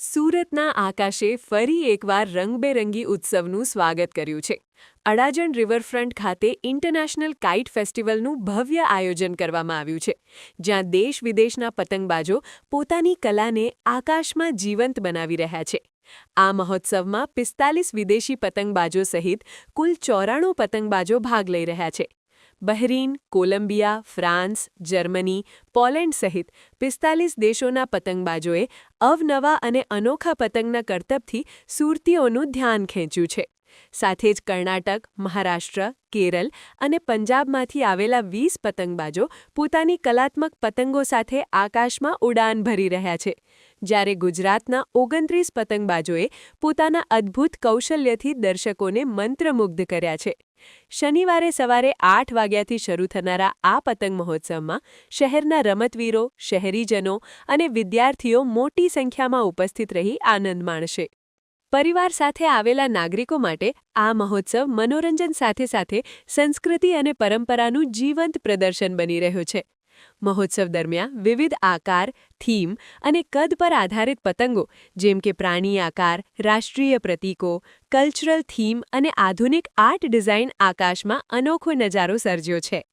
સુરતના આકાશે ફરી એકવાર રંગબેરંગી ઉત્સવનું સ્વાગત કર્યું છે. અડાજણ રિવરફ્રન્ટ ખાતે ઇન્ટરનેશનલ કાઇટ ફેસ્ટિવલનું ભવ્ય આયોજન કરવામાં આવ્યું છે, જ્યાં દેશ-વિદેશના પતંગબાજો પોતાની કલાને આકાશમાં જીવંત બનાવી રહ્યા છે. આ મહોત્સવમાં 45 વિદેશી પતંગબાજો સહિત કુલ 94 પતંગબાજો ભાગ લઈ રહ્યા છે. Bahrain, Columbia, France, Germany, Poland સહિત 45 દેશોના પતંગબાજોએ અવનવા અને અનોખા પતંગના કરતબથી સુરતીઓનું ધ્યાન ખેંચ્યું છે. સાથે જ કર્ણાટક, મહારાષ્ટ્ર, કેરળ અને પંજાબમાંથી આવેલા 20 પતંગબાજો પોતાની કલાત્મક પતંગો સાથે આકાશમાં ઉડાન ભરી રહ્યા છે, જ્યારે ગુજરાતના 29 પતંગબાજોએ પોતાના અદ્ભુત કૌશલ્યથી દર્શકોને મંત્રમુગ્ધ કર્યા છે. શનિવારે સવારે 8 વાગ્યાથી શરૂ થનારા આ પતંગ મહોત્સવમાં શહેરના રમતવીરો, શહેરીજનો અને વિદ્યાર્થીઓ મોટી સંખ્યામાં ઉપસ્થિત રહી આનંદ માણશે. પરિવાર સાથે આવેલા નાગરિકો માટે આ મહોત્સવ મનોરંજન સાથે સાથે સંસ્કૃતિ અને પરંપરાનું જીવંત પ્રદર્શન બની રહ્યો છે. મહોત્સવ દરમિયાન વિવિધ આકાર, થીમ અને કદ પર આધારિત પતંગો જેમ કે પ્રાણી આકાર, રાષ્ટ્રીય પ્રતીકો, કલ્ચરલ થીમ અને આધુનિક આર્ટ ડિઝાઇન આકાશમાં અનોખો નજારો સર્જ્યો છે.